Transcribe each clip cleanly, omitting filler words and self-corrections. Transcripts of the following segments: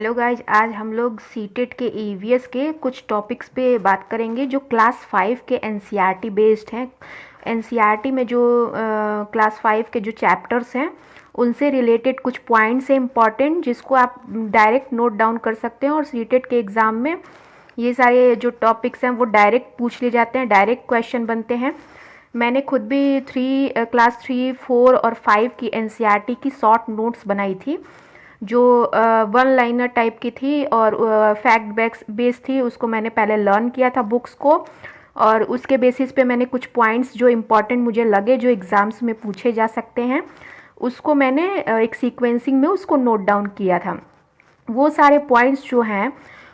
Hello guys, आज हम लोग सीटेट के ईवीएस के कुछ टॉपिक्स पे बात करेंगे जो क्लास 5 के एनसीईआरटी बेस्ड हैं। एनसीईआरटी में जो क्लास 5 के जो चैप्टर्स हैं उनसे रिलेटेड कुछ पॉइंट्स हैं इम्पॉर्टेंट, जिसको आप डायरेक्ट नोट डाउन कर सकते हैं और सीटेट के एग्ज़ाम में ये सारे जो टॉपिक्स हैं वो डायरेक्ट पूछ लिए जाते हैं, डायरेक्ट क्वेश्चन बनते हैं। मैंने खुद भी क्लास 3, 4 और 5 की एनसीईआरटी की शॉर्ट नोट्स बनाई थी जो वन लाइनर टाइप की थी और फैक्ट बेस थी। उसको मैंने पहले लर्न किया था बुक्स को, और उसके बेसिस पे मैंने कुछ पॉइंट्स जो इम्पोर्टेंट मुझे लगे जो एग्ज़ाम्स में पूछे जा सकते हैं उसको मैंने एक सीक्वेंसिंग में उसको नोट डाउन किया था। वो सारे पॉइंट्स जो हैं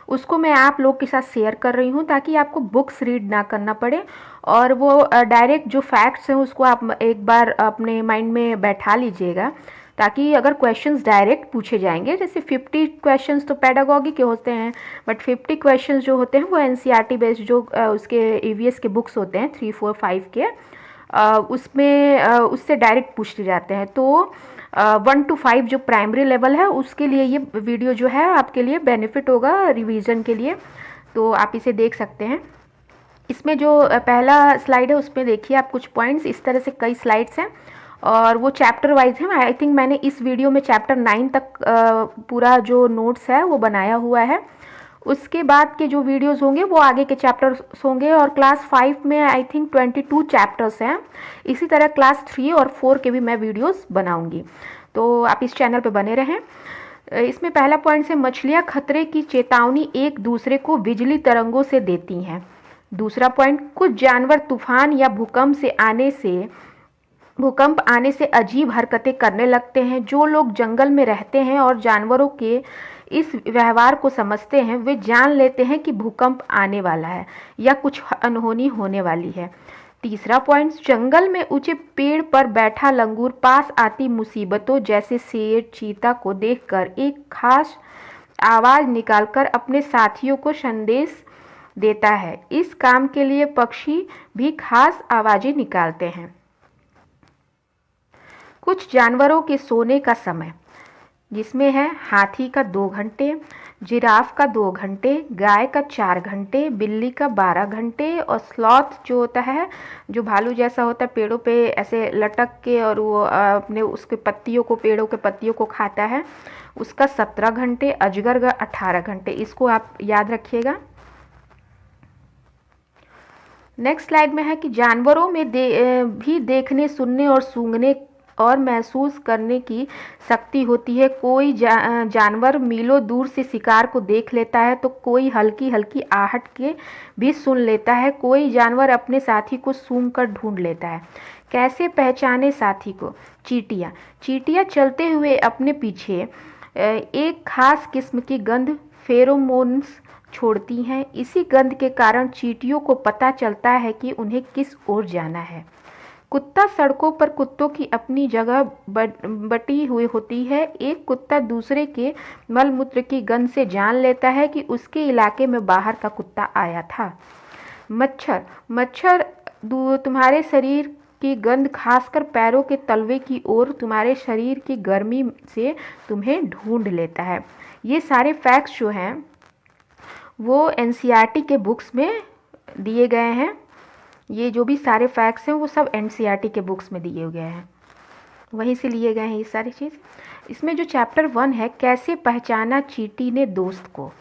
उसको मैं आप लोग के साथ शेयर कर रही हूँ ताकि आपको बुक्स रीड ना करना पड़े, और वो डायरेक्ट जो फैक्ट्स हैं उसको आप एक बार अपने माइंड में बैठा लीजिएगा, ताकि अगर क्वेश्चंस डायरेक्ट पूछे जाएंगे, जैसे 50 क्वेश्चंस तो पेडागॉगी के होते हैं, बट 50 क्वेश्चंस जो होते हैं वो एनसीईआरटी बेस्ड जो उसके ईवीएस के बुक्स होते हैं 3, 4, 5 के, उसमें उससे डायरेक्ट पूछ लिए जाते हैं। तो 1 to 5 जो प्राइमरी लेवल है उसके लिए ये वीडियो जो है आपके लिए बेनिफिट होगा रिवीजन के लिए, तो आप इसे देख सकते हैं। इसमें जो पहला स्लाइड है उसमें देखिए आप कुछ पॉइंट्स, इस तरह से कई स्लाइड्स हैं और वो चैप्टर वाइज हैं। आई थिंक मैंने इस वीडियो में चैप्टर 9 तक पूरा जो नोट्स है वो बनाया हुआ है। उसके बाद के जो वीडियोस होंगे वो आगे के चैप्टर्स होंगे, और क्लास 5 में आई थिंक 22 चैप्टर्स हैं। इसी तरह क्लास 3 और 4 के भी मैं वीडियोस बनाऊंगी, तो आप इस चैनल पे बने रहें। इसमें पहला पॉइंट है, मछलियाँ खतरे की चेतावनी एक दूसरे को बिजली तरंगों से देती हैं। दूसरा पॉइंट, कुछ जानवर तूफान या भूकंप आने से अजीब हरकतें करने लगते हैं। जो लोग जंगल में रहते हैं और जानवरों के इस व्यवहार को समझते हैं वे जान लेते हैं कि भूकंप आने वाला है या कुछ अनहोनी होने वाली है। तीसरा पॉइंट, जंगल में ऊंचे पेड़ पर बैठा लंगूर पास आती मुसीबतों जैसे शेर, चीता को देखकर एक खास आवाज निकालकर अपने साथियों को संदेश देता है। इस काम के लिए पक्षी भी खास आवाजें निकालते हैं। कुछ जानवरों के सोने का समय, जिसमें है हाथी का 2 घंटे, जिराफ का 2 घंटे, गाय का 4 घंटे, बिल्ली का 12 घंटे, और स्लॉथ जो होता है, जो भालू जैसा होता है पेड़ों पे ऐसे लटक के और वो अपने उसके पत्तियों को, पेड़ों के पत्तियों को खाता है, उसका 17 घंटे, अजगर का 18 घंटे। इसको आप याद रखिएगा। नेक्स्ट स्लाइड में है कि जानवरों में भी देखने, सुनने और सूंघने और महसूस करने की शक्ति होती है। कोई जानवर मीलों दूर से शिकार को देख लेता है तो कोई हल्की हल्की आहट के भी सुन लेता है। कोई जानवर अपने साथी को सूंघ कर ढूंढ लेता है। कैसे पहचाने साथी को? चींटियाँ चलते हुए अपने पीछे एक खास किस्म की गंध, फेरोमोन्स छोड़ती हैं। इसी गंध के कारण चींटियों को पता चलता है कि उन्हें किस ओर जाना है। कुत्ता सड़कों पर कुत्तों की अपनी जगह बटी हुई होती है। एक कुत्ता दूसरे के मलमूत्र की गंध से जान लेता है कि उसके इलाके में बाहर का कुत्ता आया था। मच्छर तुम्हारे शरीर की गंध, खासकर पैरों के तलवे की ओर, तुम्हारे शरीर की गर्मी से तुम्हें ढूंढ लेता है। ये सारे फैक्ट्स जो हैं वो एनसीईआरटी के बुक्स में दिए गए हैं। ये जो भी सारे फैक्ट्स हैं वो सब एनसीईआरटी के बुक्स में दिए गए हैं, वहीं से लिए गए हैं ये सारी चीज़। इसमें जो चैप्टर 1 है, कैसे पहचाना चींटी ने दोस्त को।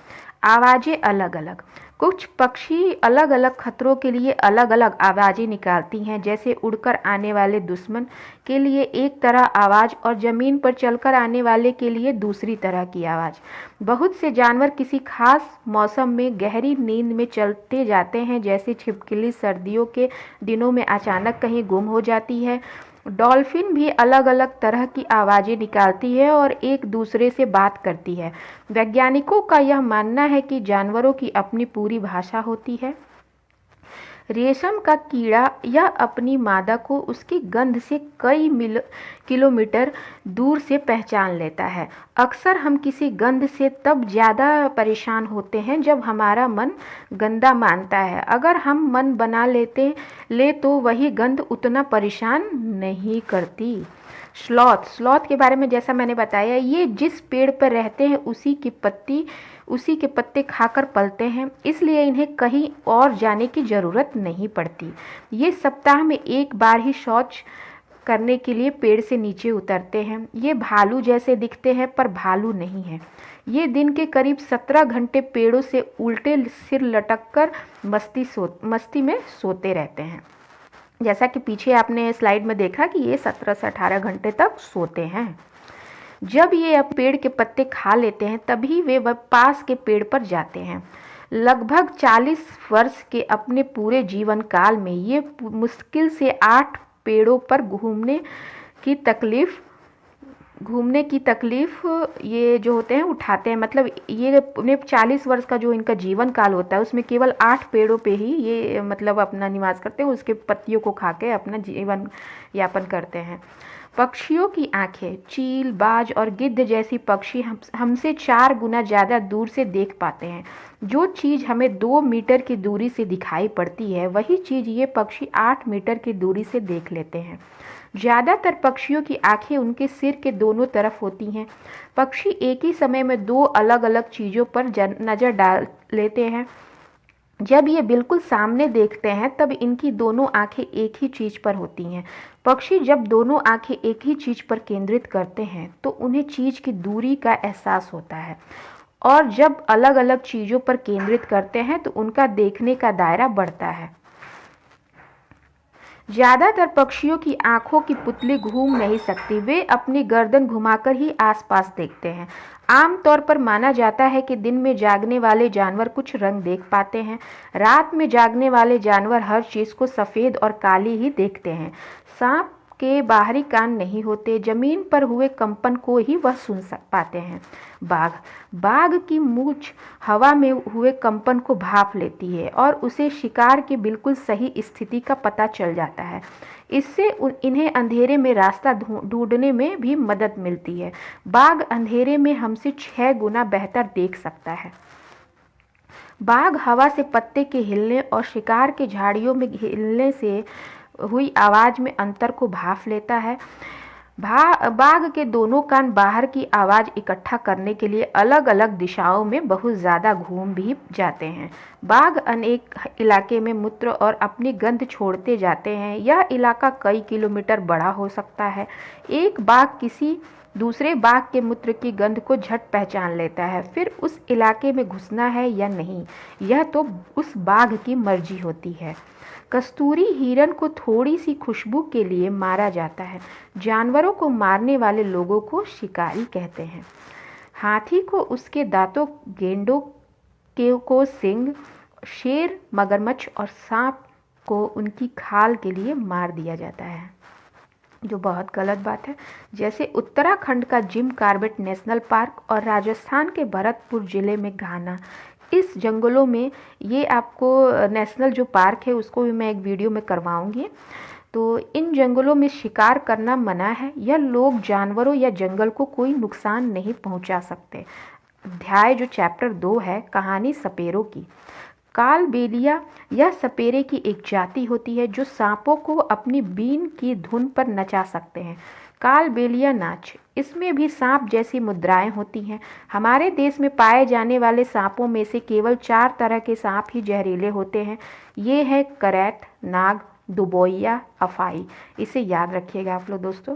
आवाज़ें अलग अलग, कुछ पक्षी अलग अलग खतरों के लिए अलग अलग आवाज़ें निकालती हैं, जैसे उड़कर आने वाले दुश्मन के लिए एक तरह आवाज़ और ज़मीन पर चलकर आने वाले के लिए दूसरी तरह की आवाज़। बहुत से जानवर किसी खास मौसम में गहरी नींद में चलते जाते हैं, जैसे छिपकली सर्दियों के दिनों में अचानक कहीं गुम हो जाती है। डॉल्फिन भी अलग अलग तरह की आवाज़ें निकालती है और एक दूसरे से बात करती है। वैज्ञानिकों का यह मानना है कि जानवरों की अपनी पूरी भाषा होती है। रेशम का कीड़ा यह अपनी मादा को उसकी गंध से कई किलोमीटर दूर से पहचान लेता है। अक्सर हम किसी गंध से तब ज़्यादा परेशान होते हैं जब हमारा मन गंदा मानता है। अगर हम मन बना ले तो वही गंध उतना परेशान नहीं करती। स्लॉथ, स्लॉथ के बारे में जैसा मैंने बताया, ये जिस पेड़ पर रहते हैं उसी के पत्ते खाकर पलते हैं, इसलिए इन्हें कहीं और जाने की ज़रूरत नहीं पड़ती। ये सप्ताह में एक बार ही शौच करने के लिए पेड़ से नीचे उतरते हैं। ये भालू जैसे दिखते हैं पर भालू नहीं है। ये दिन के करीब 17 घंटे पेड़ों से उल्टे सिर लटककर मस्ती में सोते रहते हैं। जैसा कि पीछे आपने स्लाइड में देखा कि ये 17 से 18 घंटे तक सोते हैं। जब ये अब पेड़ के पत्ते खा लेते हैं तभी वे पास के पेड़ पर जाते हैं। लगभग 40 वर्ष के अपने पूरे जीवन काल में ये मुश्किल से 8 पेड़ों पर घूमने की तकलीफ ये जो होते हैं उठाते हैं। मतलब ये अपने 40 वर्ष का जो इनका जीवन काल होता है उसमें केवल 8 पेड़ों पे ही ये मतलब अपना निवास करते हैं, उसके पत्तियों को खा के अपना जीवन यापन करते हैं। पक्षियों की आंखें चील, बाज और गिद्ध जैसी पक्षी हमसे 4 गुना ज़्यादा दूर से देख पाते हैं। जो चीज़ हमें 2 मीटर की दूरी से दिखाई पड़ती है वही चीज़ ये पक्षी 8 मीटर की दूरी से देख लेते हैं। ज़्यादातर पक्षियों की आंखें उनके सिर के दोनों तरफ होती हैं। पक्षी एक ही समय में 2 अलग अलग चीज़ों पर नज़र डाल लेते हैं। जब ये बिल्कुल सामने देखते हैं तब इनकी दोनों आंखें एक ही चीज़ पर होती हैं। पक्षी जब दोनों आंखें एक ही चीज़ पर केंद्रित करते हैं तो उन्हें चीज़ की दूरी का एहसास होता है, और जब अलग अलग चीज़ों पर केंद्रित करते हैं तो उनका देखने का दायरा बढ़ता है। ज़्यादातर पक्षियों की आंखों की पुतली घूम नहीं सकती, वे अपनी गर्दन घुमाकर ही आसपास देखते हैं। आमतौर पर माना जाता है कि दिन में जागने वाले जानवर कुछ रंग देख पाते हैं, रात में जागने वाले जानवर हर चीज़ को सफ़ेद और काली ही देखते हैं। सांप के बाहरी कान नहीं होते, जमीन पर हुए कंपन को ही वह सुन पाते हैं। बाघ की मूंछ हवा में हुए कंपन को भांप लेती है और उसे शिकार की बिल्कुल सही स्थिति का पता चल जाता है। इससे इन्हें अंधेरे में रास्ता ढूंढने में भी मदद मिलती है। बाघ अंधेरे में हमसे 6 गुना बेहतर देख सकता है। बाघ हवा से पत्ते के हिलने और शिकार के झाड़ियों में हिलने से हुई आवाज़ में अंतर को भांप लेता है। बाघ के दोनों कान बाहर की आवाज़ इकट्ठा करने के लिए अलग अलग दिशाओं में बहुत ज़्यादा घूम भी जाते हैं। बाघ अनेक इलाके में मूत्र और अपनी गंध छोड़ते जाते हैं। यह इलाका कई किलोमीटर बड़ा हो सकता है। एक बाघ किसी दूसरे बाघ के मूत्र की गंध को झट पहचान लेता है, फिर उस इलाके में घुसना है या नहीं यह तो उस बाघ की मर्जी होती है। कस्तूरी हिरण को थोड़ी सी खुशबू के लिए मारा जाता है। जानवरों को मारने वाले लोगों को शिकारी कहते हैं। हाथी को उसके दांतों, गेंडों को सींग, शेर, मगरमच्छ और सांप को उनकी खाल के लिए मार दिया जाता है, जो बहुत गलत बात है। जैसे उत्तराखंड का जिम कॉर्बेट नेशनल पार्क और राजस्थान के भरतपुर जिले में घाना, इस जंगलों में ये आपको नेशनल जो पार्क है उसको भी मैं एक वीडियो में करवाऊंगी। तो इन जंगलों में शिकार करना मना है। यह लोग, जानवरों या जंगल को कोई नुकसान नहीं पहुंचा सकते। अध्याय जो चैप्टर 2 है, कहानी सपेरों की। कालबेलिया यह सपेरे की एक जाति होती है जो सांपों को अपनी बीन की धुन पर नचा सकते हैं। कालबेलिया नाच, इसमें भी सांप जैसी मुद्राएं होती हैं। हमारे देश में पाए जाने वाले सांपों में से केवल 4 तरह के सांप ही जहरीले होते हैं। ये है करैत, नाग, दुबोइया, अफाई। इसे याद रखिएगा आप लोग दोस्तों।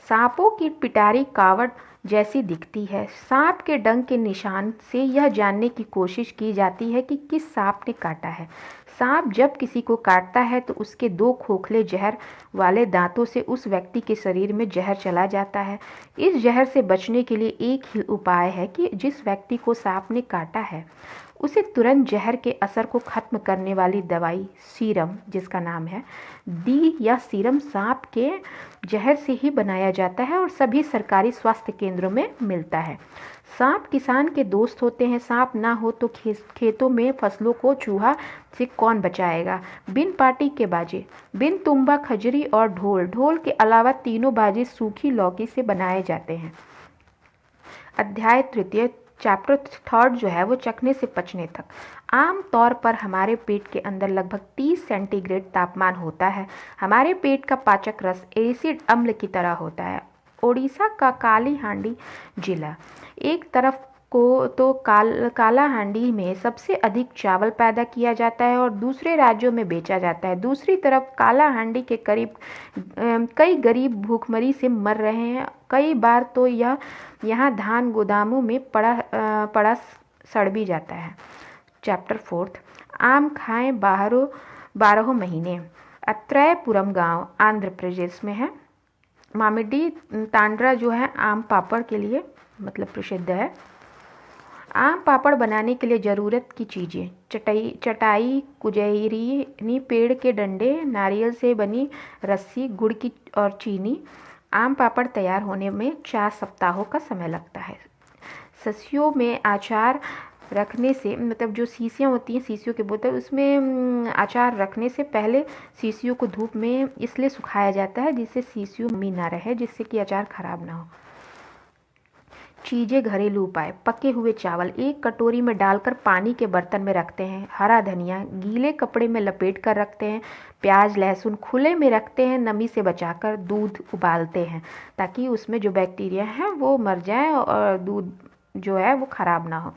सांपों की पिटारी कावड़ जैसी दिखती है। सांप के डंक के निशान से यह जानने की कोशिश की जाती है कि किस सांप ने काटा है। सांप जब किसी को काटता है तो उसके 2 खोखले जहर वाले दांतों से उस व्यक्ति के शरीर में जहर चला जाता है। इस जहर से बचने के लिए एक ही उपाय है कि जिस व्यक्ति को सांप ने काटा है उसे तुरंत जहर के असर को खत्म करने वाली दवाई सीरम, जिसका नाम है डी या सीरम, सांप के जहर से ही बनाया जाता है और सभी सरकारी स्वास्थ्य केंद्रों में मिलता है। सांप किसान के दोस्त होते हैं। सांप ना हो तो खेतों में फसलों को चूहा से कौन बचाएगा। बिन पार्टी के बाजे, बिन तुम्बा, खजरी और ढोल के अलावा तीनों बाजे सूखी लौकी से बनाए जाते हैं। अध्याय 3, चैप्टर 3 जो है वो चखने से पचने तक। आम तौर पर हमारे पेट के अंदर लगभग 30 सेंटीग्रेड तापमान होता है। हमारे पेट का पाचक रस एसिड अम्ल की तरह होता है। ओडिशा का काली हांडी जिला, एक तरफ को तो काला हांडी में सबसे अधिक चावल पैदा किया जाता है और दूसरे राज्यों में बेचा जाता है। दूसरी तरफ काला हांडी के करीब कई गरीब भूखमरी से मर रहे हैं। कई बार तो यहाँ धान गोदामों में पड़ा सड़ भी जाता है। चैप्टर 4, आम खाएं बारह महीने। अत्रयपुरम गांव आंध्र प्रदेश में है। मामिडी तांड्रा जो है आम पापड़ के लिए मतलब प्रसिद्ध है। आम पापड़ बनाने के लिए ज़रूरत की चीज़ें: चटाई, कुजैनी, पेड़ के डंडे, नारियल से बनी रस्सी, गुड़ की और चीनी। आम पापड़ तैयार होने में 4 सप्ताहों का समय लगता है। ससियों में अचार रखने से मतलब जो शीशियाँ होती हैं, शीशियों के बोतल, उसमें अचार रखने से पहले शीशियों को धूप में इसलिए सुखाया जाता है जिससे शीशियों में नमी ना रहे, जिससे कि अचार खराब ना हो। चीज़ें घरेलू उपाय: पके हुए चावल एक कटोरी में डालकर पानी के बर्तन में रखते हैं। हरा धनिया गीले कपड़े में लपेट कर रखते हैं। प्याज लहसुन खुले में रखते हैं, नमी से बचाकर। दूध उबालते हैं ताकि उसमें जो बैक्टीरिया है वो मर जाए और दूध जो है वो ख़राब ना हो।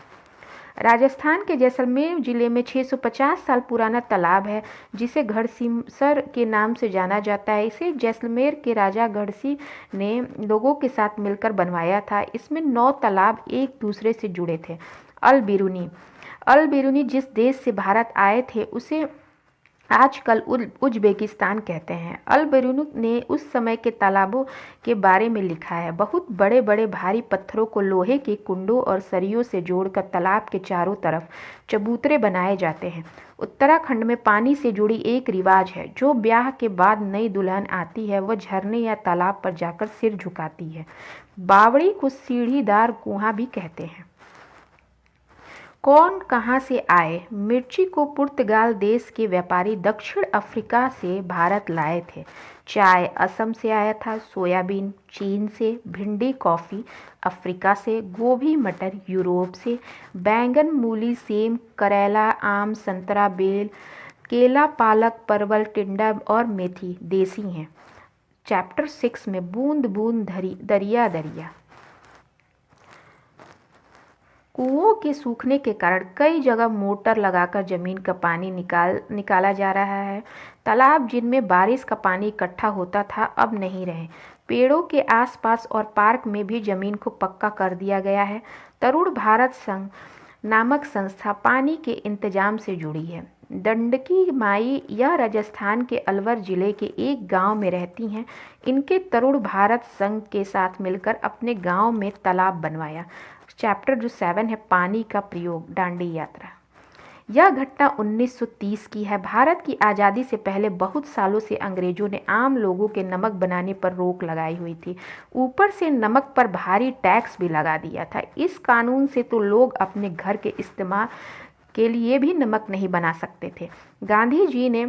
राजस्थान के जैसलमेर जिले में 650 साल पुराना तालाब है जिसे घड़सीसर के नाम से जाना जाता है। इसे जैसलमेर के राजा घड़सी ने लोगों के साथ मिलकर बनवाया था। इसमें 9 तालाब एक दूसरे से जुड़े थे। अल बिरूनी जिस देश से भारत आए थे उसे आजकल उज्बेकिस्तान कहते हैं। अल बिरूनी ने उस समय के तालाबों के बारे में लिखा है: बहुत बड़े बड़े भारी पत्थरों को लोहे के कुंडों और सरियों से जोड़कर तालाब के चारों तरफ चबूतरे बनाए जाते हैं। उत्तराखंड में पानी से जुड़ी एक रिवाज है: जो ब्याह के बाद नई दुल्हन आती है वह झरने या तालाब पर जाकर सिर झुकाती है। बावड़ी को सीढ़ीदार कुआं भी कहते हैं। कौन कहाँ से आए? मिर्ची को पुर्तगाल देश के व्यापारी दक्षिण अफ्रीका से भारत लाए थे। चाय असम से आया था। सोयाबीन चीन से। भिंडी कॉफ़ी अफ्रीका से। गोभी मटर यूरोप से। बैंगन मूली सेम करेला आम संतरा बेल केला पालक परवल टिंडा और मेथी देसी हैं। चैप्टर 6 में बूंद बूंद दरिया दरिया। कुओं के सूखने के कारण कई जगह मोटर लगाकर जमीन का पानी निकाला जा रहा है। तालाब जिनमें बारिश का पानी इकट्ठा होता था अब नहीं रहे। पेड़ों के आसपास और पार्क में भी जमीन को पक्का कर दिया गया है। तरुण भारत संघ नामक संस्था पानी के इंतजाम से जुड़ी है। दंडकी माई यह राजस्थान के अलवर जिले के एक गांव में रहती हैं। इनके तरुण भारत संघ के साथ मिलकर अपने गांव में तालाब बनवाया। चैप्टर जो 7 है पानी का प्रयोग दांडी यात्रा। यह घटना 1930 की है। भारत की आज़ादी से पहले बहुत सालों से अंग्रेजों ने आम लोगों के नमक बनाने पर रोक लगाई हुई थी। ऊपर से नमक पर भारी टैक्स भी लगा दिया था। इस कानून से तो लोग अपने घर के इस्तेमाल के लिए भी नमक नहीं बना सकते थे। गांधी जी ने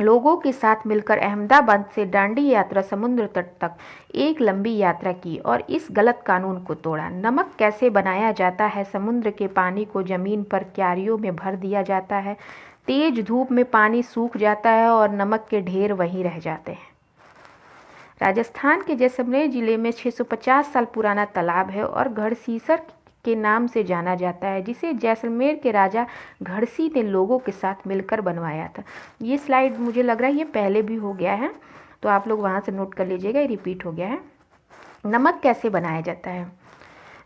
लोगों के साथ मिलकर अहमदाबाद से दांडी यात्रा समुद्र तट तक एक लंबी यात्रा की और इस गलत कानून को तोड़ा। नमक कैसे बनाया जाता है? समुद्र के पानी को जमीन पर क्यारियों में भर दिया जाता है। तेज धूप में पानी सूख जाता है और नमक के ढेर वहीं रह जाते हैं। राजस्थान के जैसलमेर जिले में 650 साल पुराना तालाब है और घड़सीसर के नाम से जाना जाता है, जिसे जैसलमेर के राजा घड़सी ने लोगों के साथ मिलकर बनवाया था। ये स्लाइड मुझे लग रहा है ये पहले भी हो गया है, तो आप लोग वहाँ से नोट कर लीजिएगा, ये रिपीट हो गया है। नमक कैसे बनाया जाता है?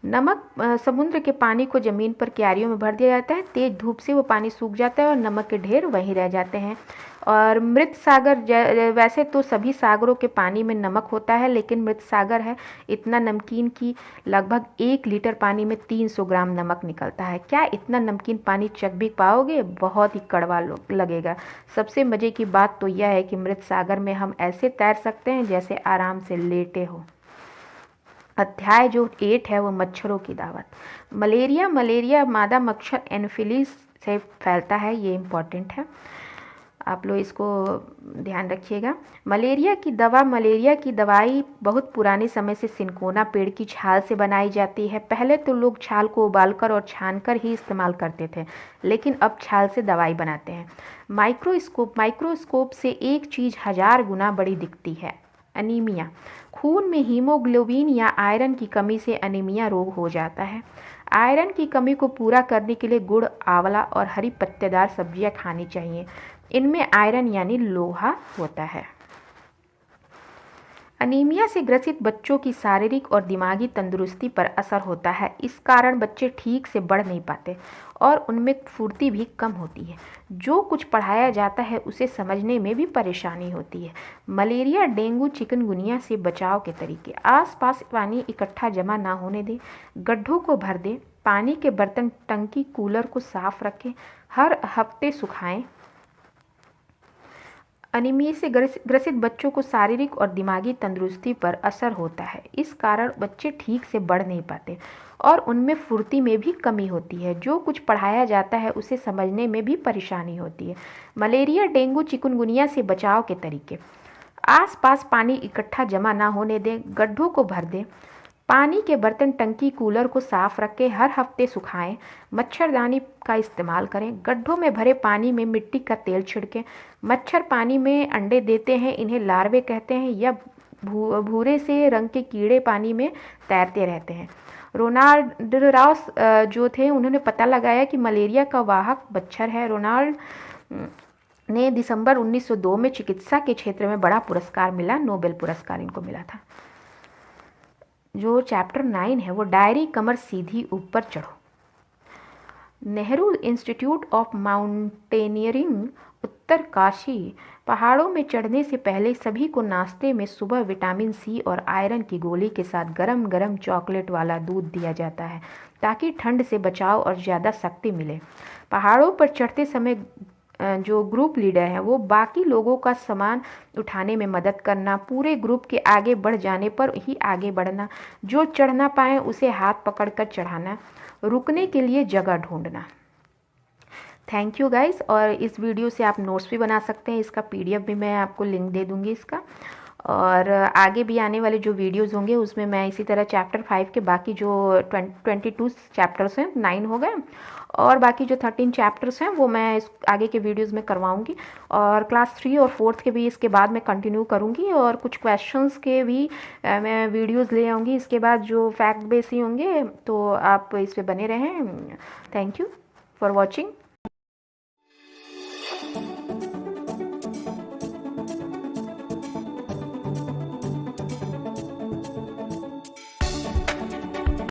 नमक समुद्र के पानी को ज़मीन पर क्यारियों में भर दिया जाता है। तेज धूप से वो पानी सूख जाता है और नमक के ढेर वहीं रह जाते हैं। और मृत सागर, वैसे तो सभी सागरों के पानी में नमक होता है, लेकिन मृत सागर है इतना नमकीन कि लगभग 1 लीटर पानी में 300 ग्राम नमक निकलता है। क्या इतना नमकीन पानी चख भी पाओगे? बहुत ही कड़वा लगेगा। सबसे मज़े की बात तो यह है कि मृत सागर में हम ऐसे तैर सकते हैं जैसे आराम से लेटे हो। अध्याय जो 8 है वो मच्छरों की दावत। मलेरिया मादा मच्छर एनोफिलीज से फैलता है, ये इम्पॉर्टेंट है। आप लोग इसको ध्यान रखिएगा। मलेरिया की दवाई बहुत पुराने समय से सिनकोना पेड़ की छाल से बनाई जाती है। पहले तो लोग छाल को उबालकर और छानकर ही इस्तेमाल करते थे, लेकिन अब छाल से दवाई बनाते हैं। माइक्रोस्कोप से एक चीज़ 1000 गुना बड़ी दिखती है, अनीमिया। खून में हीमोग्लोबिन या आयरन की कमी से अनीमिया रोग हो जाता है। आयरन की कमी को पूरा करने के लिए गुड़, आंवला और हरी पत्तेदार सब्जियां खानी चाहिए। इनमें आयरन यानी लोहा होता है। अनीमिया से ग्रसित बच्चों की शारीरिक और दिमागी तंदुरुस्ती पर असर होता है। इस कारण बच्चे ठीक से बढ़ नहीं पाते और उनमें फुर्ती भी कम होती है। जो कुछ पढ़ाया जाता है उसे समझने में भी परेशानी होती है। मलेरिया, डेंगू, चिकनगुनिया से बचाव के तरीके। आसपास पानी इकट्ठा जमा ना होने दें, गड्ढों को भर दें, पानी के बर्तन, टंकी, कूलर को साफ रखें, हर हफ्ते सुखाएं। अनीमिया से ग्रसित बच्चों को शारीरिक और दिमागी तंदुरुस्ती पर असर होता है। इस कारण बच्चे ठीक से बढ़ नहीं पाते और उनमें फुर्ती में भी कमी होती है। जो कुछ पढ़ाया जाता है उसे समझने में भी परेशानी होती है। मलेरिया, डेंगू, चिकनगुनिया से बचाव के तरीके। आसपास पानी इकट्ठा जमा ना होने दें, गड्ढों को भर दें, पानी के बर्तन, टंकी, कूलर को साफ रखें, हर हफ्ते सुखाएं, मच्छरदानी का इस्तेमाल करें, गड्ढों में भरे पानी में मिट्टी का तेल छिड़कें। मच्छर पानी में अंडे देते हैं, इन्हें लार्वे कहते हैं, या भूरे से रंग के कीड़े पानी में तैरते रहते हैं। रोनाल्ड रॉस जो थे, उन्होंने पता लगाया कि मलेरिया का वाहक मच्छर है। रोनाल्ड ने दिसंबर 1902 में चिकित्सा के क्षेत्र में बड़ा पुरस्कार मिला, नोबेल पुरस्कार इनको मिला था। जो चैप्टर 9 है वो डायरी, कमर सीधी ऊपर चढ़ो। Nehru institute of mountaineering, Uttarkashi. पहाड़ों में चढ़ने से पहले सभी को नाश्ते में सुबह विटामिन सी और आयरन की गोली के साथ गरम गरम चॉकलेट वाला दूध दिया जाता है ताकि ठंड से बचाव और ज़्यादा शक्ति मिले। पहाड़ों पर चढ़ते समय जो ग्रुप लीडर है वो बाकी लोगों का सामान उठाने में मदद करना, पूरे ग्रुप के आगे बढ़ जाने पर ही आगे बढ़ना, जो चढ़ ना पाए उसे हाथ पकड़कर चढ़ाना, रुकने के लिए जगह ढूंढना। Thank you guys. और इस वीडियो से आप नोट्स भी बना सकते हैं, इसका पीडीएफ भी मैं आपको लिंक दे दूंगी इसका। और आगे भी आने वाले जो वीडियोस होंगे उसमें मैं इसी तरह चैप्टर 5 के बाकी जो 22 चैप्टर्स हैं, 9 हो गए, और बाकी जो 13 चैप्टर्स हैं वो मैं इस आगे के वीडियोस में करवाऊंगी। और क्लास 3 और 4th के भी इसके बाद मैं कंटिन्यू करूंगी, और कुछ क्वेश्चंस के भी मैं वीडियोस ले आऊँगी इसके बाद, जो फैक्ट बेस ही होंगे, तो आप इस पर बने रहें। Thank you for watching.